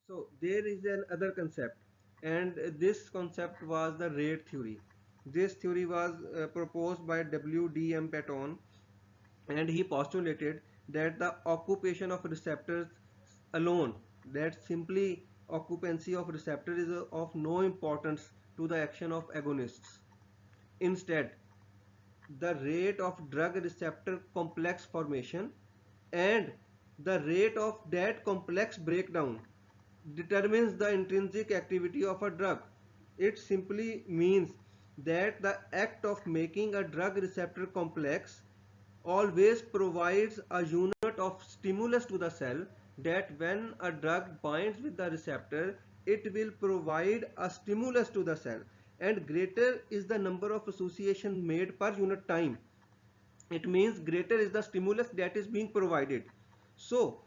So there is another concept, and this concept was the rate theory. This theory was proposed by W.D.M. Patton, and he postulated that the occupation of receptors alone, that simply occupancy of receptor is of no importance to the action of agonists. Instead, the rate of drug receptor complex formation and the rate of that complex breakdown determines the intrinsic activity of a drug. It simply means that the act of making a drug receptor complex always provides a unit of stimulus to the cell, that when a drug binds with the receptor, it will provide a stimulus to the cell, and greater is the number of association made per unit time. It means greater is the stimulus that is being provided. So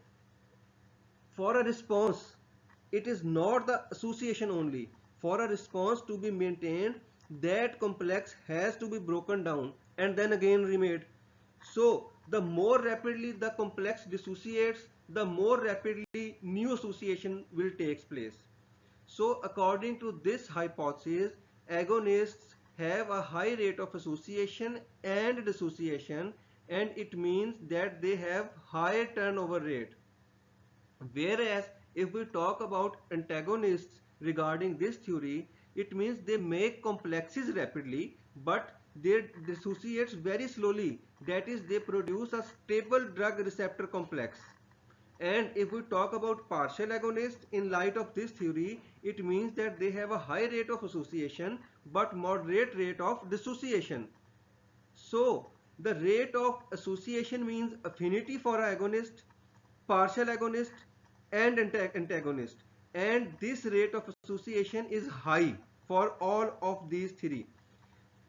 for a response, it is not the association only. For a response to be maintained, that complex has to be broken down and then again remade. So the more rapidly the complex dissociates, the more rapidly new association will take place. So according to this hypothesis, agonists have a high rate of association and dissociation, and it means that they have high turnover rate. Whereas if we talk about antagonists regarding this theory, it means they make complexes rapidly, but they dissociates very slowly. That is, they produce a stable drug receptor complex. And if we talk about partial agonists in light of this theory, it means that they have a high rate of association but moderate rate of dissociation. So the rate of association means affinity for agonist, partial agonist, and antagonist. And this rate of association is high for all of these three.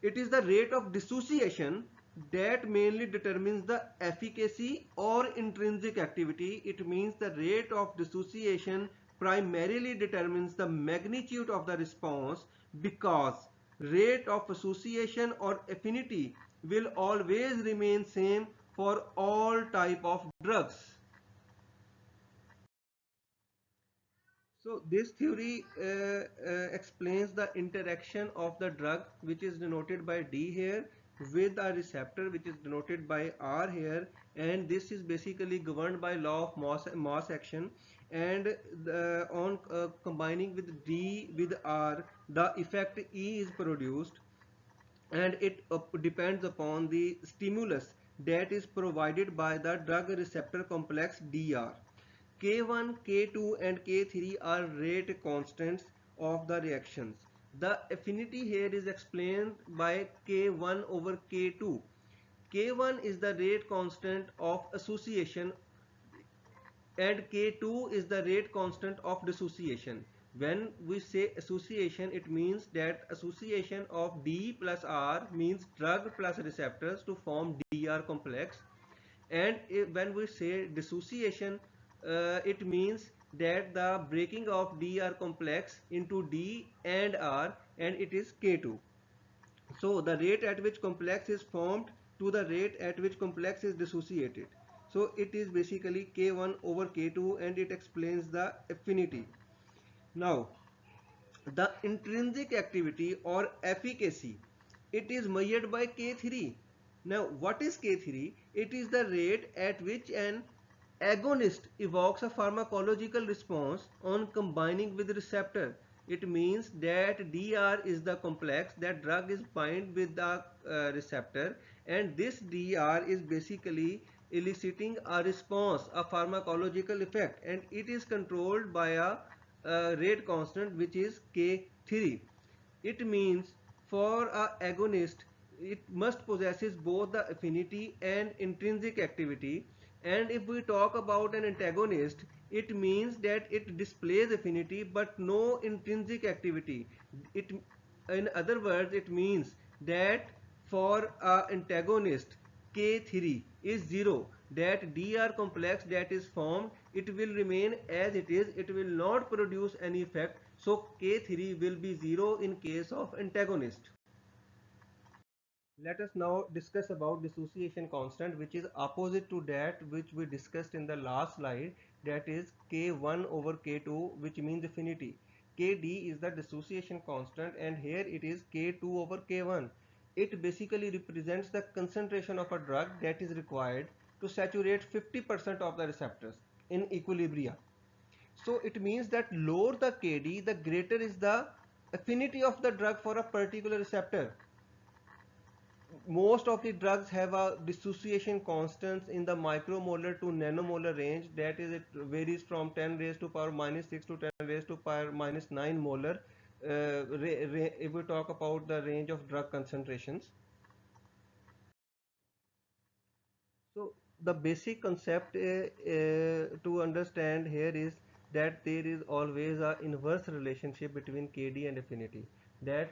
It is the rate of dissociation that mainly determines the efficacy or intrinsic activity. It means the rate of dissociation primarily determines the magnitude of the response, because rate of association or affinity will always remain same for all type of drugs. So this theory explains the interaction of the drug, which is denoted by D here, with a receptor, which is denoted by R here, and this is basically governed by law of mass action. And on combining with D with R, the effect E is produced, and it depends upon the stimulus that is provided by the drug receptor complex DR. K1, K2 and K3 are rate constants of the reactions. The affinity here is explained by K1 over K2. K1 is the rate constant of association and K2 is the rate constant of dissociation. When we say association, it means that association of D plus R means drug plus receptors to form DR complex. And when we say dissociation, it means that the breaking of DR complex into D and R, and it is K2. So the rate at which complex is formed to the rate at which complex is dissociated. So it is basically K1 over K2, and it explains the affinity. Now the intrinsic activity or efficacy, it is measured by K3. Now what is K3? It is the rate at which an agonist evokes a pharmacological response on combining with receptor. It means that DR is the complex that drug is bind with the receptor, and this DR is basically eliciting a response, a pharmacological effect, and it is controlled by a rate constant which is K3. It means for a agonist, it must possesses both the affinity and intrinsic activity. And if we talk about an antagonist, it means that it displays affinity but no intrinsic activity. It, in other words, it means that for a antagonist, K3 is 0, that DR complex that is formed, it will remain as it is, it will not produce any effect. So K3 will be 0 in case of antagonist. Let us now discuss about dissociation constant, which is opposite to that which we discussed in the last slide. that is K1 over K2, which means affinity. Kd is the dissociation constant, and here it is K2 over K1. It basically represents the concentration of a drug that is required to saturate 50% of the receptors in equilibria. So it means that lower the Kd, the greater is the affinity of the drug for a particular receptor. Most of the drugs have a dissociation constants in the micromolar to nanomolar range, that is, it varies from 10 raised to power minus 6 to 10 raised to power minus 9 molar, if we talk about the range of drug concentrations. So the basic concept to understand here is that there is always a inverse relationship between Kd and affinity. That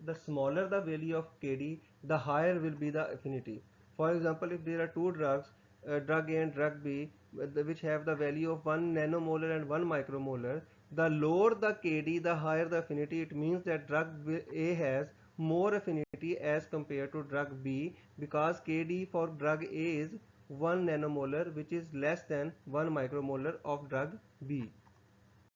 the smaller the value of Kd, the higher will be the affinity. For example, if there are two drugs, drug A and drug B, which have the value of 1 nanomolar and 1 micromolar, the lower the Kd, the higher the affinity. It means that drug A has more affinity as compared to drug B, because Kd for drug A is 1 nanomolar, which is less than 1 micromolar of drug B.